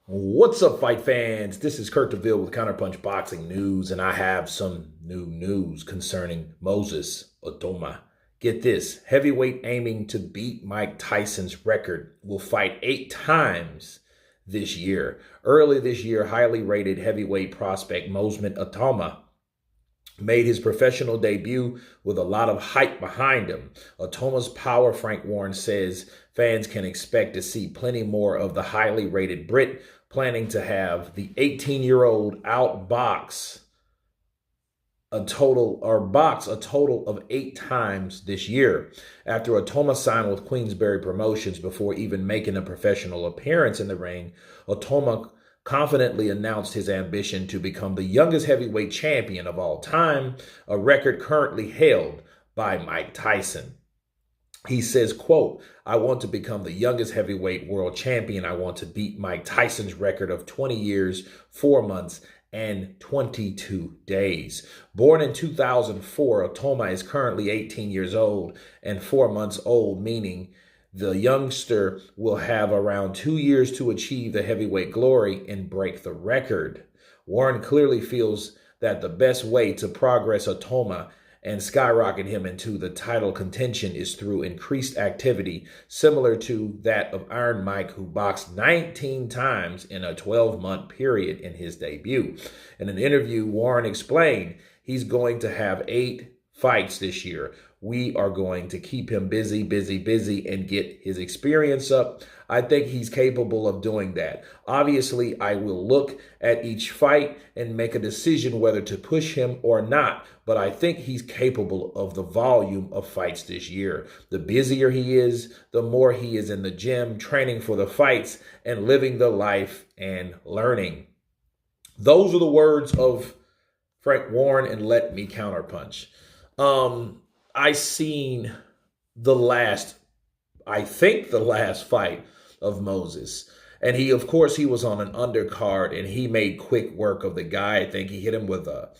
What's up, fight fans? This is Kurt DeVille with Counterpunch Boxing News, and I have some new news concerning Moses Itauma. Get this, heavyweight aiming to beat Mike Tyson's record will fight 8 times this year. Early this year, highly rated heavyweight prospect Moses Itauma made his professional debut with a lot of hype behind him. Itauma's power, Frank Warren says, fans can expect to see plenty more of the highly rated Brit, planning to have the 18-year-old outbox box a total of 8 times this year. After Itauma signed with Queensberry Promotions before even making a professional appearance in the ring, Itauma confidently announced his ambition to become the youngest heavyweight champion of all time, a record currently held by Mike Tyson. He says, quote, "I want to become the youngest heavyweight world champion. I want to beat Mike Tyson's record of 20 years, 4 months, and 22 days. Born in 2004, Itauma is currently 18 years old and 4 months old, meaning the youngster will have around 2 years to achieve the heavyweight glory and break the record. Warren clearly feels that the best way to progress Itauma and skyrocket him into the title contention is through increased activity, similar to that of Iron Mike, who boxed 19 times in a 12-month period in his debut. In an interview, Warren explained he's going to have 8 fights this year. We are going to keep him busy, and get his experience up. I think he's capable of doing that. Obviously, I will look at each fight and make a decision whether to push him or not, but I think he's capable of the volume of fights this year. The busier he is, the more he is in the gym, training for the fights and living the life and learning." Those are the words of Frank Warren, and let me counterpunch. I seen the last fight of Moses. And of course, he was on an undercard and he made quick work of the guy. I think he hit him with a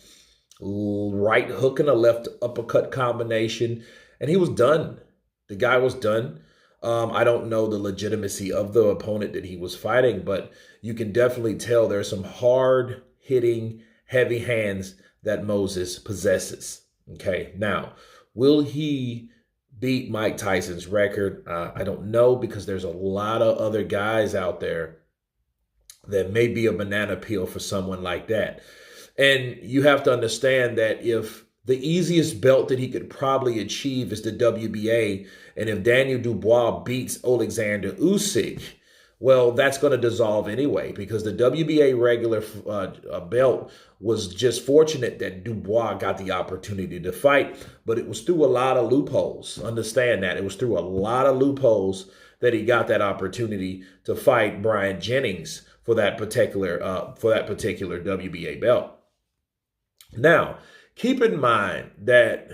right hook and a left uppercut combination, and he was done. The guy was done. I don't know the legitimacy of the opponent that he was fighting, but you can definitely tell there's some hard hitting, heavy hands that Moses possesses. Okay, now, will he beat Mike Tyson's record? I don't know, because there's a lot of other guys out there that may be a banana peel for someone like that. And you have to understand that if the easiest belt that he could probably achieve is the WBA, and if Daniel Dubois beats Alexander Usyk, well, that's going to dissolve anyway, because the WBA regular belt was just fortunate that Dubois got the opportunity to fight, but it was through a lot of loopholes. Understand that. It was through a lot of loopholes that he got that opportunity to fight Brian Jennings for that particular WBA belt. Now, keep in mind that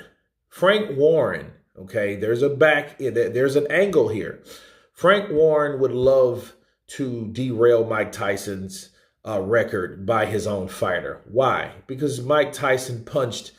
Frank Warren, okay, there's an angle here. Frank Warren would love to derail Mike Tyson's record by his own fighter. Why? Because Mike Tyson punched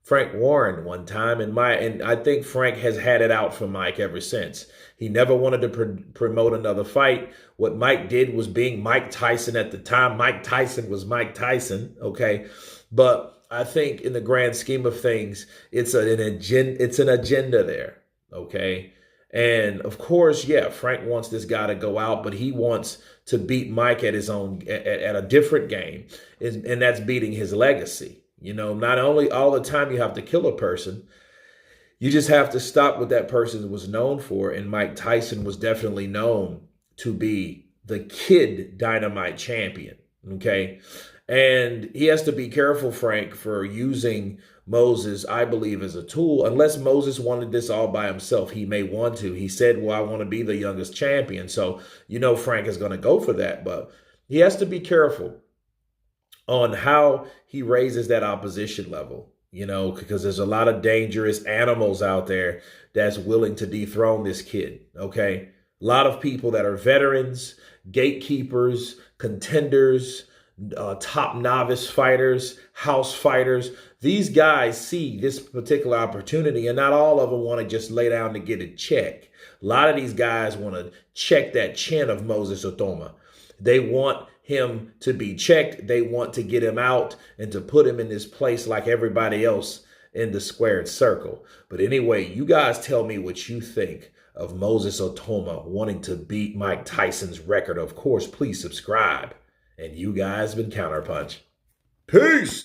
Frank Warren one time, and I think Frank has had it out for Mike ever since. He never wanted to promote another fight. What Mike did was being Mike Tyson at the time. Mike Tyson was Mike Tyson, okay? But I think in the grand scheme of things, it's an agenda there, okay? And of course, yeah, Frank wants this guy to go out, but he wants to beat Mike at a different game, and that's beating his legacy. You know, not only all the time you have to kill a person, you just have to stop what that person was known for. And Mike Tyson was definitely known to be the kid dynamite champion. Okay. And he has to be careful, Frank, for using Moses, I believe, as a tool. Unless Moses wanted this all by himself, he may want to. He said, well, I want to be the youngest champion. So, you know, Frank is going to go for that. But he has to be careful on how he raises that opposition level, you know, because there's a lot of dangerous animals out there that's willing to dethrone this kid, okay? A lot of people that are veterans, gatekeepers, contenders, top novice fighters, house fighters. These guys see this particular opportunity, and not all of them want to just lay down to get a check. A lot of these guys want to check that chin of Moses Itauma. They want him to be checked. They want to get him out and to put him in this place like everybody else in the squared circle. But anyway, you guys tell me what you think of Moses Itauma wanting to beat Mike Tyson's record. Of course, please subscribe. And you guys been Counterpunch. Peace!